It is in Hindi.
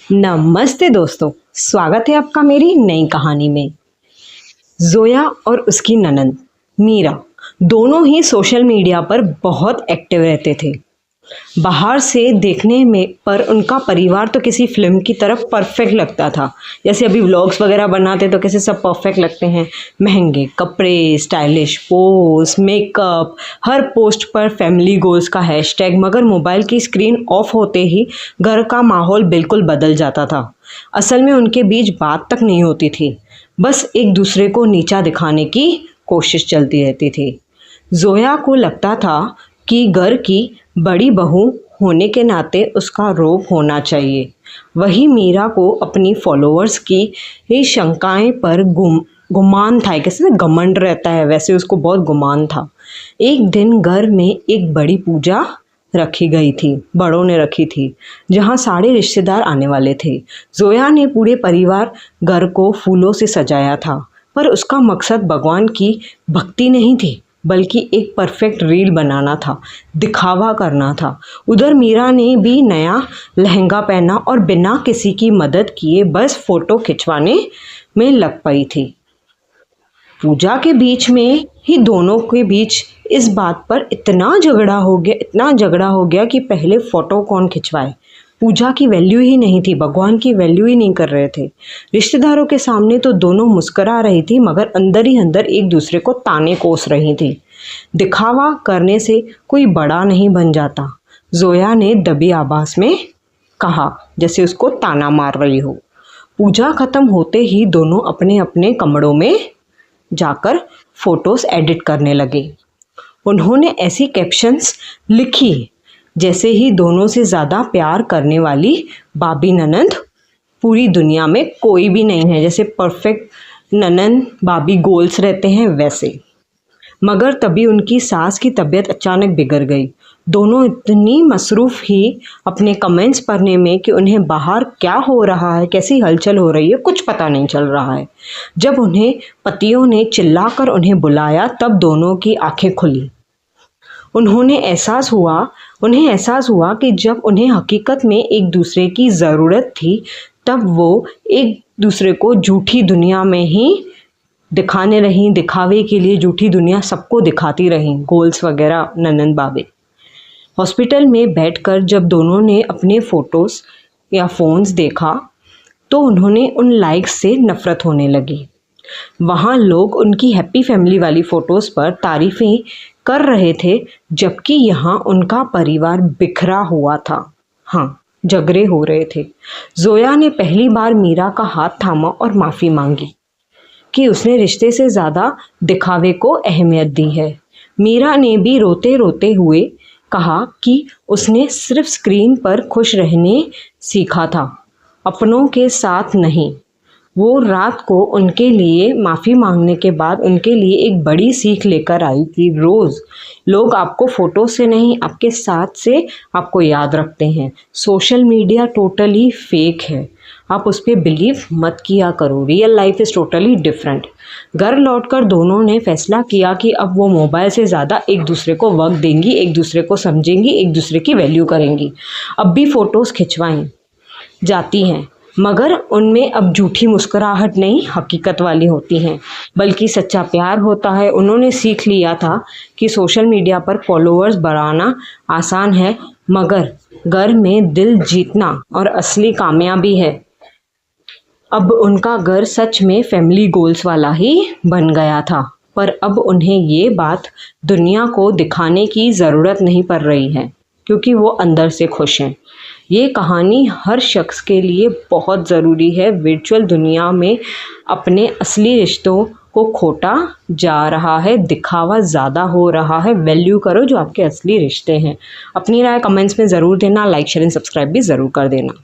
नमस्ते दोस्तों, स्वागत है आपका मेरी नई कहानी में। जोया और उसकी ननंद मीरा दोनों ही सोशल मीडिया पर बहुत एक्टिव रहते थे। बाहर से देखने में पर उनका परिवार तो किसी फिल्म की तरफ परफेक्ट लगता था। जैसे अभी व्लॉग्स वगैरह बनाते तो कैसे सब परफेक्ट लगते हैं, महंगे कपड़े, स्टाइलिश पोस्ट, मेकअप, हर पोस्ट पर फैमिली गोल्स का हैशटैग। मगर मोबाइल की स्क्रीन ऑफ होते ही घर का माहौल बिल्कुल बदल जाता था। असल में उनके बीच बात तक नहीं होती थी, बस एक दूसरे को नीचा दिखाने की कोशिश चलती रहती थी। जोया को लगता था कि घर की बड़ी बहू होने के नाते उसका रोब होना चाहिए। वही मीरा को अपनी फॉलोअर्स की ही शंकाएं पर गुमान था। कैसे घमंड रहता है वैसे उसको बहुत गुमान था। एक दिन घर में एक बड़ी पूजा रखी गई थी, बड़ों ने रखी थी, जहां सारे रिश्तेदार आने वाले थे। जोया ने पूरे परिवार घर को फूलों से सजाया था, पर उसका मकसद भगवान की भक्ति नहीं थी, बल्कि एक परफेक्ट रील बनाना था, दिखावा करना था। उधर मीरा ने भी नया लहंगा पहना और बिना किसी की मदद किए बस फोटो खिंचवाने में लग पई थी। पूजा के बीच में ही दोनों के बीच इस बात पर इतना झगड़ा हो गया कि पहले फ़ोटो कौन खिंचवाए। पूजा की वैल्यू ही नहीं थी, भगवान की वैल्यू ही नहीं कर रहे थे। रिश्तेदारों के सामने तो दोनों मुस्करा रही थी, मगर अंदर ही अंदर एक दूसरे को ताने कोस रही थी। दिखावा करने से कोई बड़ा नहीं बन जाता, जोया ने दबी आवाज में कहा, जैसे उसको ताना मार रही हो। पूजा खत्म होते ही दोनों अपने अपने कमरों में जाकर फोटोज एडिट करने लगे। उन्होंने ऐसी कैप्शंस लिखी जैसे ही दोनों से ज़्यादा प्यार करने वाली भाभी ननंद पूरी दुनिया में कोई भी नहीं है। जैसे परफेक्ट ननंद भाभी गोल्स रहते हैं वैसे। मगर तभी उनकी सास की तबीयत अचानक बिगड़ गई। दोनों इतनी मसरूफ़ ही अपने कमेंट्स पढ़ने में कि उन्हें बाहर क्या हो रहा है, कैसी हलचल हो रही है, कुछ पता नहीं चल रहा है। जब उन्हें पतियों ने चिल्लाकर उन्हें बुलाया तब दोनों की आंखें खुली। उन्हें एहसास हुआ कि जब उन्हें हकीकत में एक दूसरे की ज़रूरत थी, तब वो एक दूसरे को झूठी दुनिया में ही दिखाने रहीं, दिखावे के लिए झूठी दुनिया सबको दिखाती रहीं, गोल्स वगैरह ननंद बाबे। हॉस्पिटल में बैठकर जब दोनों ने अपने फ़ोटोज़ या फ़ोन्स देखा तो उन्होंने उन लाइक्स से नफ़रत होने लगी। वहाँ लोग उनकी हैप्पी फैमिली वाली फ़ोटोज़ पर तारीफ़ें कर रहे थे, जबकि यहाँ उनका परिवार बिखरा हुआ था। हाँ, झगड़े हो रहे थे। जोया ने पहली बार मीरा का हाथ थामा और माफ़ी मांगी कि उसने रिश्ते से ज़्यादा दिखावे को अहमियत दी है। मीरा ने भी रोते रोते हुए कहा कि उसने सिर्फ स्क्रीन पर खुश रहने सीखा था, अपनों के साथ नहीं। वो रात को उनके लिए माफ़ी मांगने के बाद उनके लिए एक बड़ी सीख लेकर आई कि रोज़ लोग आपको फ़ोटो से नहीं, आपके साथ से आपको याद रखते हैं। सोशल मीडिया टोटली फेक है, आप उस पर बिलीव मत किया करो। Real life is totally different. घर लौटकर दोनों ने फैसला किया कि अब वो मोबाइल से ज़्यादा एक दूसरे को वक्त देंगी, एक दूसरे को समझेंगी, एक दूसरे की वैल्यू करेंगी। अब भी फ़ोटोज़ खिंचवाई जाती हैं, मगर उनमें अब झूठी मुस्कुराहट नहीं, हकीकत वाली होती हैं, बल्कि सच्चा प्यार होता है। उन्होंने सीख लिया था कि सोशल मीडिया पर फॉलोअर्स बढ़ाना आसान है, मगर घर में दिल जीतना और असली कामयाबी है। अब उनका घर सच में फैमिली गोल्स वाला ही बन गया था, पर अब उन्हें ये बात दुनिया को दिखाने की ज़रूरत नहीं पड़ रही है, क्योंकि वो अंदर से खुश हैं। ये कहानी हर शख्स के लिए बहुत ज़रूरी है। वर्चुअल दुनिया में अपने असली रिश्तों को खोटा जा रहा है, दिखावा ज़्यादा हो रहा है। वैल्यू करो जो आपके असली रिश्ते हैं। अपनी राय कमेंट्स में ज़रूर देना, लाइक शेयर एंड सब्सक्राइब भी ज़रूर कर देना।